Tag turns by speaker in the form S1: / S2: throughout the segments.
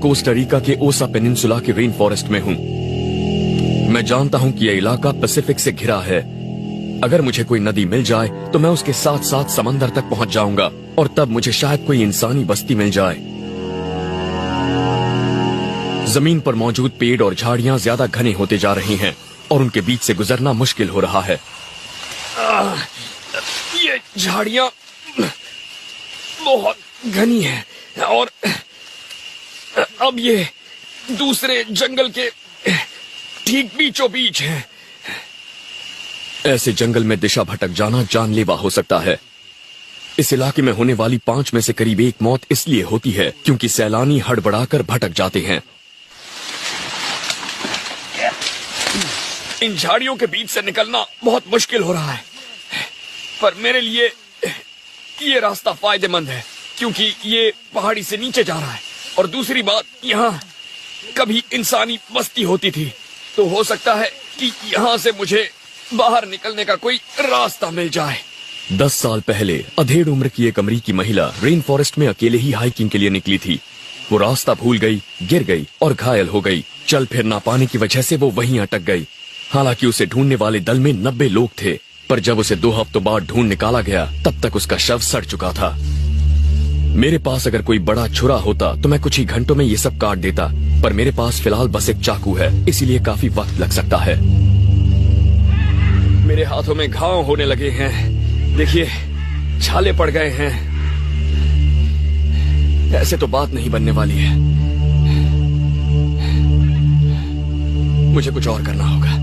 S1: Costa Rica के ओसा peninsula के रेन फॉरेस्ट में हूँ। मैं जानता हूँ कि यह इलाका पैसिफिक से घिरा है। अगर मुझे कोई नदी मिल जाए तो मैं उसके साथ साथ समंदर तक पहुँच जाऊंगा और तब मुझे शायद कोई इंसानी बस्ती मिल जाए। जमीन पर मौजूद पेड़ और झाड़ियां ज्यादा घने होते जा रही हैं और उनके बीच से गुजरना मुश्किल हो रहा है। ये झाड़ियां बहुत घनी हैं और अब ये दूसरे जंगल के ठीक बीचों बीच हैं। ऐसे जंगल में दिशा भटक जाना जानलेवा हो सकता है। इस इलाके में होने वाली 5 में से करीब 1 मौत इसलिए होती है क्योंकि सैलानी हड़बड़ाकर भटक जाते हैं। इन झाड़ियों के बीच से निकलना बहुत मुश्किल हो रहा है, पर मेरे लिए ये रास्ता फायदेमंद है क्योंकि ये पहाड़ी से नीचे जा रहा है और दूसरी बात, यहाँ कभी इंसानी बस्ती होती थी, तो हो सकता है कि यहाँ से मुझे बाहर निकलने का कोई रास्ता मिल जाए। 10 साल पहले अधेड़ उम्र की एक अमरीकी महिला रेन फॉरेस्ट में अकेले ही हाइकिंग के लिए निकली थी। वो रास्ता भूल गई, गिर गई और घायल हो गई। चल फिर ना पाने की वजह से वो वहीं अटक गई। हालांकि उसे ढूंढने वाले दल में 90 लोग थे, पर जब उसे 2 हफ्तों बाद ढूंढ निकाला गया तब तक उसका शव सड़ चुका था। मेरे पास अगर कोई बड़ा छुरा होता तो मैं कुछ ही घंटों में ये सब काट देता, पर मेरे पास फिलहाल बस एक चाकू है, इसीलिए काफी वक्त लग सकता है। मेरे हाथों में घाव होने लगे हैं, देखिए छाले पड़ गए हैं। ऐसे तो बात नहीं बनने वाली है, मुझे कुछ और करना होगा।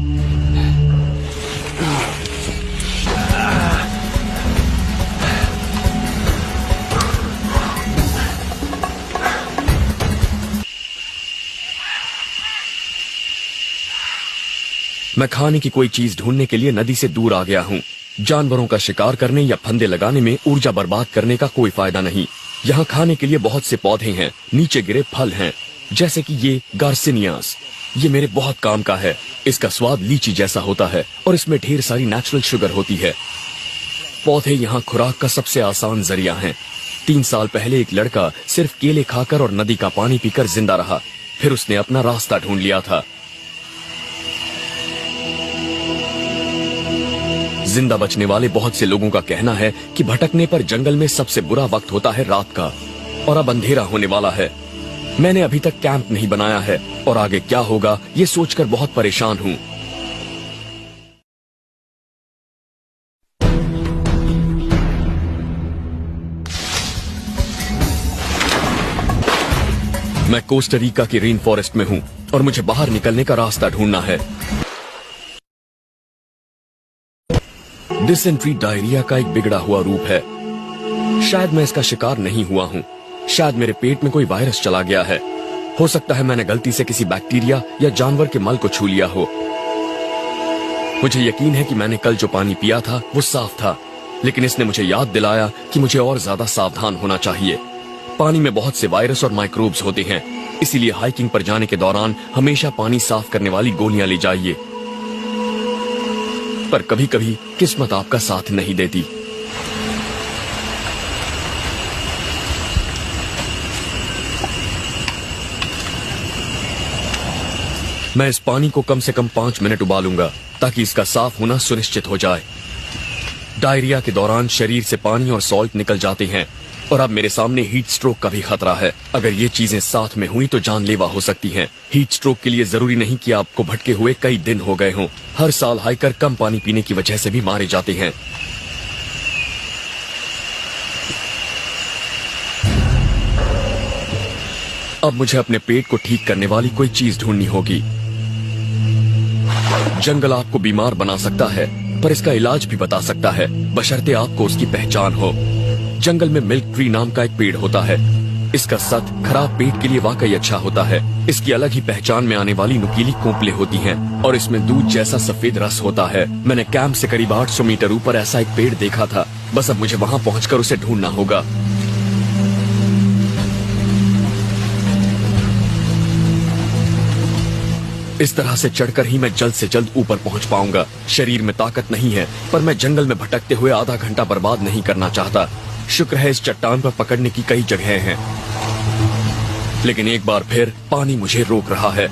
S1: मैं खाने की कोई चीज ढूंढने के लिए नदी से दूर आ गया हूँ। जानवरों का शिकार करने या फंदे लगाने में ऊर्जा बर्बाद करने का कोई फायदा नहीं। यहाँ खाने के लिए बहुत से पौधे हैं, नीचे गिरे फल हैं, जैसे कि ये गार्सिनियास। ये मेरे बहुत काम का है। इसका स्वाद लीची जैसा होता है और इसमें ढेर सारी नेचुरल शुगर होती है। पौधे यहाँ खुराक का सबसे आसान जरिया हैं। 3 साल पहले एक लड़का सिर्फ केले खाकर और नदी का पानी पीकर जिंदा रहा, फिर उसने अपना रास्ता ढूंढ लिया था। जिंदा बचने वाले बहुत से लोगों का कहना है कि भटकने पर जंगल में सबसे बुरा वक्त होता है रात का, और अब अंधेरा होने वाला है। मैंने अभी तक कैंप नहीं बनाया है और आगे क्या होगा ये सोचकर बहुत परेशान हूँ। मैं कोस्टा रिका के रेन फॉरेस्ट में हूँ और मुझे बाहर निकलने का रास्ता ढूंढना है। डिसेंट्री डायरिया का एक बिगड़ा हुआ रूप है। शायद मैं इसका शिकार नहीं हुआ हूँ, शायद मेरे पेट में कोई वायरस चला गया है। हो सकता है मैंने गलती से किसी बैक्टीरिया या जानवर के मल को छू लिया हो। मुझे यकीन है कि मैंने कल जो पानी पिया था वो साफ था, लेकिन इसने मुझे याद दिलाया कि मुझे और ज्यादा सावधान होना चाहिए। पानी में बहुत से वायरस और माइक्रोब्स होते हैं, इसीलिए हाइकिंग पर जाने के दौरान हमेशा पानी साफ करने वाली गोलियां ले जाइए। पर कभी कभी किस्मत आपका साथ नहीं देती। मैं इस पानी को कम से कम 5 मिनट उबालूंगा ताकि इसका साफ होना सुनिश्चित हो जाए। डायरिया के दौरान शरीर से पानी और सॉल्ट निकल जाते हैं और अब मेरे सामने हीट स्ट्रोक का भी खतरा है। अगर ये चीजें साथ में हुई तो जानलेवा हो सकती हैं। हीट स्ट्रोक के लिए जरूरी नहीं कि आपको भटके हुए कई दिन हो गए हों। हर साल हाइकर कम पानी पीने की वजह से भी मारे जाते हैं। अब मुझे अपने पेट को ठीक करने वाली कोई चीज ढूंढनी होगी। जंगल आपको बीमार बना सकता है, पर इसका इलाज भी बता सकता है, बशर्ते आपको उसकी पहचान हो। जंगल में मिल्क ट्री नाम का एक पेड़ होता है। इसका सत खराब पेट के लिए वाकई अच्छा होता है। इसकी अलग ही पहचान में आने वाली नुकीली कोंपलें होती हैं और इसमें दूध जैसा सफेद रस होता है। मैंने कैंप से करीब 800 मीटर ऊपर ऐसा एक पेड़ देखा था। बस अब मुझे वहां पहुंचकर उसे ढूंढना होगा। इस तरह से चढ़कर ही मैं जल्द से जल्द ऊपर पहुंच पाऊंगा। शरीर में ताकत नहीं है, पर मैं जंगल में भटकते हुए आधा घंटा बर्बाद नहीं करना चाहता। शुक्र है इस चट्टान पर पकड़ने की कई जगहें हैं। लेकिन एक बार फिर पानी मुझे रोक रहा है।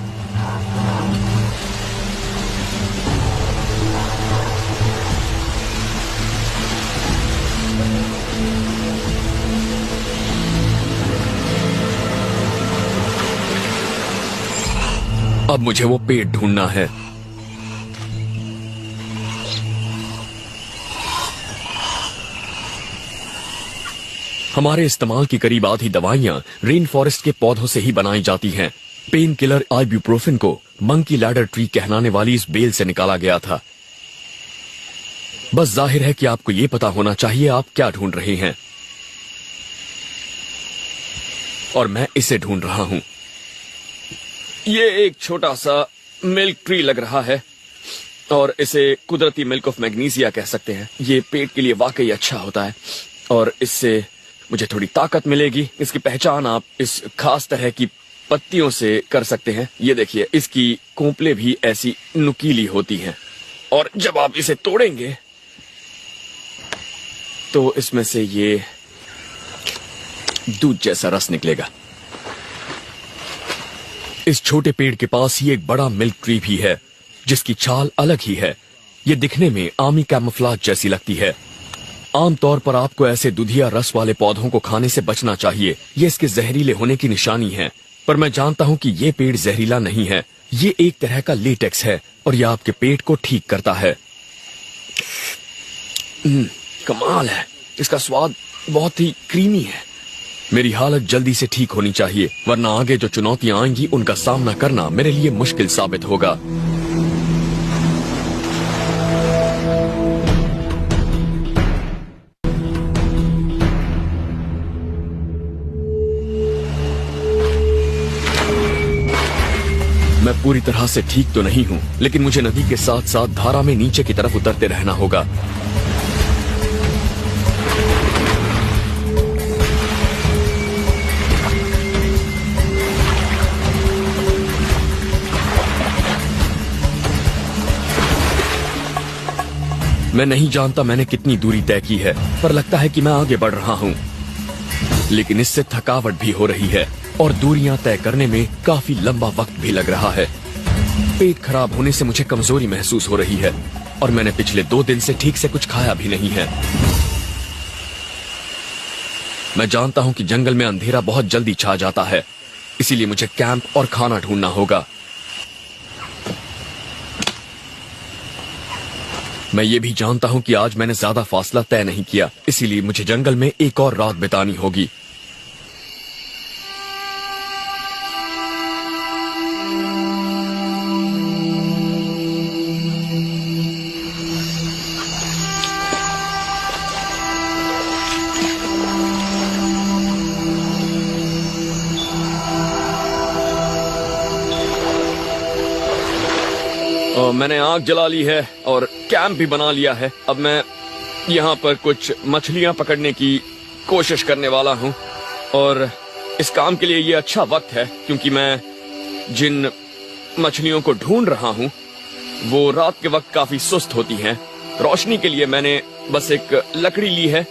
S1: अब मुझे वो पेड़ ढूंढना है। हमारे इस्तेमाल की करीब आधी दवाइयां रेन फॉरेस्ट के पौधों से ही बनाई जाती हैं। पेन किलर आइब्यूप्रोफेन को मंकी लैडर ट्री कहलाने वाली इस बेल से निकाला गया था। बस जाहिर है कि आपको ये पता होना चाहिए आप क्या ढूंढ रहे हैं, और मैं इसे ढूंढ रहा हूं। ये एक छोटा सा मिल्क ट्री लग रहा है और इसे कुदरती मिल्क ऑफ मैग्नीशिया कह सकते हैं। ये पेट के लिए वाकई अच्छा होता है और इससे मुझे थोड़ी ताकत मिलेगी। इसकी पहचान आप इस खास तरह की पत्तियों से कर सकते हैं। ये देखिए, इसकी कोंपलें भी ऐसी नुकीली होती हैं और जब आप इसे तोड़ेंगे तो इसमें से ये दूध जैसा रस निकलेगा। इस छोटे पेड़ के पास ही एक बड़ा मिल्क ट्री भी है जिसकी छाल अलग ही है। ये दिखने में आमी कैमोफ्लेज जैसी लगती है। आमतौर पर आपको ऐसे दुधिया रस वाले पौधों को खाने से बचना चाहिए। ये इसके जहरीले होने की निशानी है, पर मैं जानता हूं कि ये पेड़ जहरीला नहीं है। ये एक तरह का लेटेक्स है और यह आपके पेट को ठीक करता है। कमाल है, इसका स्वाद बहुत ही क्रीमी है। मेरी हालत जल्दी से ठीक होनी चाहिए, वरना आगे जो चुनौतियां आएंगी उनका सामना करना मेरे लिए मुश्किल साबित होगा। मैं पूरी तरह से ठीक तो नहीं हूं, लेकिन मुझे नदी के साथ साथ धारा में नीचे की तरफ उतरते रहना होगा। मैं नहीं जानता मैंने कितनी दूरी तय की है, पर लगता है कि मैं आगे बढ़ रहा हूं। लेकिन इससे थकावट भी हो रही है और दूरियां तय करने में काफी लंबा वक्त भी लग रहा है। पेट खराब होने से मुझे कमजोरी महसूस हो रही है और मैंने पिछले 2 दिन से ठीक से कुछ खाया भी नहीं है। मैं जानता हूं कि जंगल में अंधेरा बहुत जल्दी छा जाता है, इसीलिए मुझे कैंप और खाना ढूंढना होगा। मैं ये भी जानता हूं कि आज मैंने ज्यादा फासला तय नहीं किया, इसीलिए मुझे जंगल में एक और रात बितानी होगी। मैंने आग जला ली है और कैंप भी बना लिया है। अब मैं यहाँ पर कुछ मछलियां पकड़ने की कोशिश करने वाला हूँ और इस काम के लिए ये अच्छा वक्त है क्योंकि मैं जिन मछलियों को ढूंढ रहा हूँ वो रात के वक्त काफी सुस्त होती हैं। रोशनी के लिए मैंने बस एक लकड़ी ली है,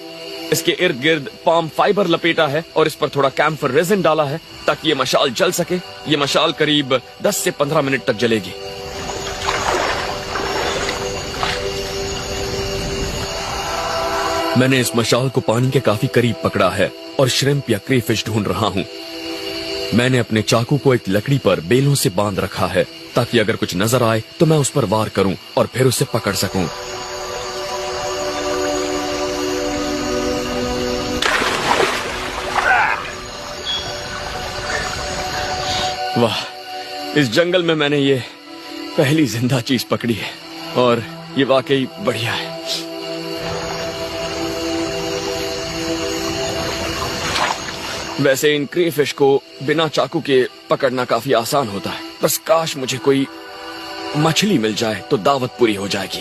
S1: इसके इर्द गिर्द पाम फाइबर लपेटा है और इस पर थोड़ा कैम्फर रेजिन डाला है ताकि ये मशाल जल सके। ये मशाल करीब 10 से 15 मिनट तक जलेगी। मैंने इस मशाल को पानी के काफी करीब पकड़ा है और श्रिम्प या क्रेफिश ढूंढ रहा हूँ। मैंने अपने चाकू को एक लकड़ी पर बेलों से बांध रखा है ताकि अगर कुछ नजर आए तो मैं उस पर वार करूं और फिर उसे पकड़ सकूं। वाह, इस जंगल में मैंने ये पहली जिंदा चीज पकड़ी है और ये वाकई बढ़िया है। वैसे इन क्रेफिश को बिना चाकू के पकड़ना काफी आसान होता है, बस काश मुझे कोई मछली मिल जाए तो दावत पूरी हो जाएगी।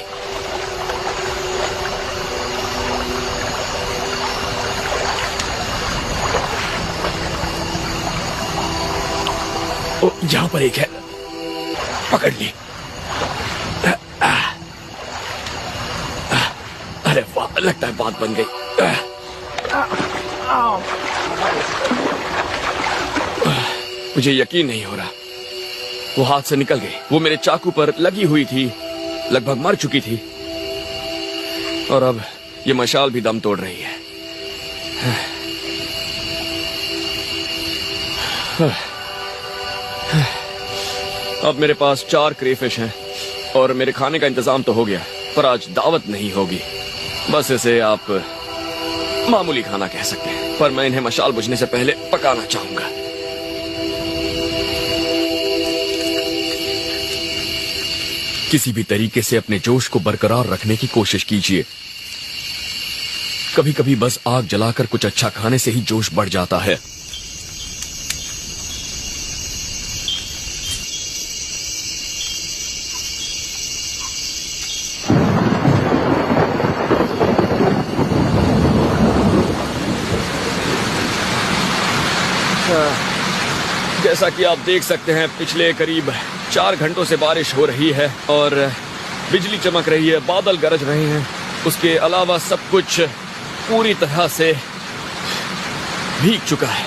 S1: ओ, यहां पर एक है, पकड़ ली। अरे वाह, लगता है बात बन गई। मुझे यकीन नहीं हो रहा, वो हाथ से निकल गई। वो मेरे चाकू पर लगी हुई थी, लगभग मर चुकी थी, और अब ये मशाल भी दम तोड़ रही है। अब मेरे पास 4 क्रेफिश हैं और मेरे खाने का इंतजाम तो हो गया, पर आज दावत नहीं होगी। बस इसे आप मामूली खाना कह सकते हैं, पर मैं इन्हें मशाल बुझने से पहले पकाना चाहूंगा। किसी भी तरीके से अपने जोश को बरकरार रखने की कोशिश कीजिए। कभी कभी बस आग जलाकर कुछ अच्छा खाने से ही जोश बढ़ जाता है। जैसा कि आप देख सकते हैं, पिछले करीब 4 घंटों से बारिश हो रही है और बिजली चमक रही है, बादल गरज रहे हैं। उसके अलावा सब कुछ पूरी तरह से भीग चुका है।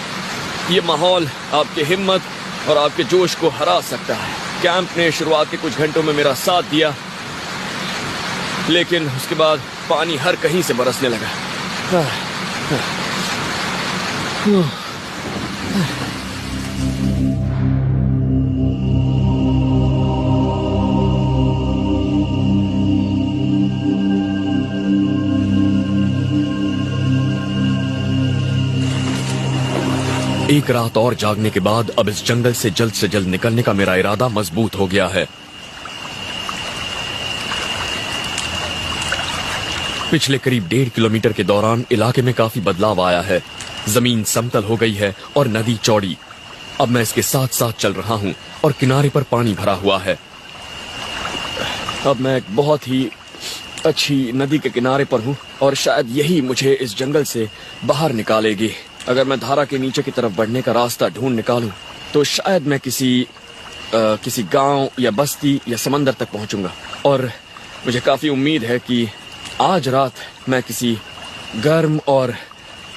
S1: ये माहौल आपकी हिम्मत और आपके जोश को हरा सकता है। कैंप ने शुरुआत के कुछ घंटों में मेरा साथ दिया, लेकिन उसके बाद पानी हर कहीं से बरसने लगा। एक रात और जागने के बाद अब इस जंगल से जल्द निकलने का मेरा इरादा मजबूत हो गया है। पिछले करीब 1.5 किलोमीटर के दौरान इलाके में काफी बदलाव आया है। जमीन समतल हो गई है और नदी चौड़ी। अब मैं इसके साथ साथ चल रहा हूँ और किनारे पर पानी भरा हुआ है। अब मैं एक बहुत ही अच्छी नदी के किनारे पर हूँ और शायद यही मुझे इस जंगल से बाहर निकालेगी। अगर मैं धारा के नीचे की तरफ बढ़ने का रास्ता ढूंढ निकालूं तो शायद मैं किसी गांव या बस्ती या समंदर तक पहुंचूंगा। और मुझे काफी उम्मीद है कि आज रात मैं किसी गर्म और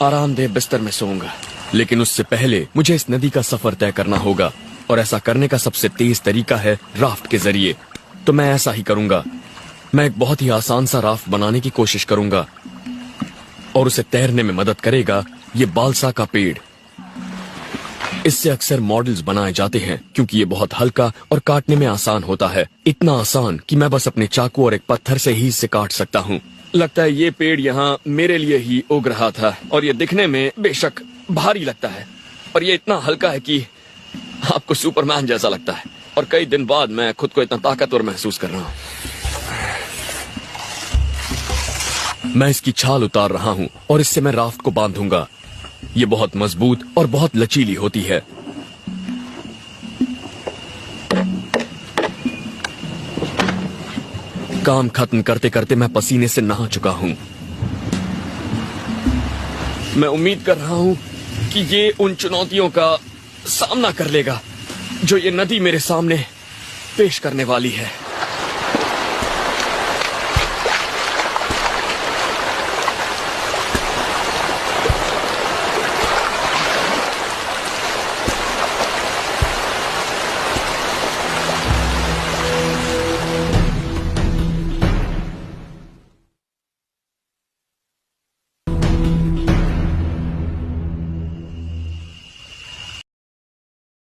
S1: आरामदेह बिस्तर में सोऊंगा। लेकिन उससे पहले मुझे इस नदी का सफर तय करना होगा, और ऐसा करने का सबसे तेज तरीका है राफ्ट के जरिए। तो मैं ऐसा ही करूंगा। मैं एक बहुत ही आसान सा राफ्ट बनाने की कोशिश करूंगा और उसे तैरने में मदद करेगा ये बालसा का पेड़। इससे अक्सर मॉडल्स बनाए जाते हैं क्योंकि ये बहुत हल्का और काटने में आसान होता है। इतना आसान कि मैं बस अपने चाकू और एक पत्थर से ही इसे काट सकता हूँ। लगता है ये पेड़ यहाँ मेरे लिए ही उग रहा था, और ये दिखने में बेशक भारी लगता है, पर ये इतना हल्का है कि आपको सुपरमैन जैसा लगता है। और कई दिन बाद मैं खुद को इतना ताकतवर महसूस कर रहा हूँ। मैं इसकी छाल उतार रहा हूँ और इससे मैं राफ्ट को बांधूंगा। ये बहुत मजबूत और बहुत लचीली होती है। काम खत्म करते करते मैं पसीने से नहा चुका हूँ। मैं उम्मीद कर रहा हूँ कि ये उन चुनौतियों का सामना कर लेगा जो ये नदी मेरे सामने पेश करने वाली है।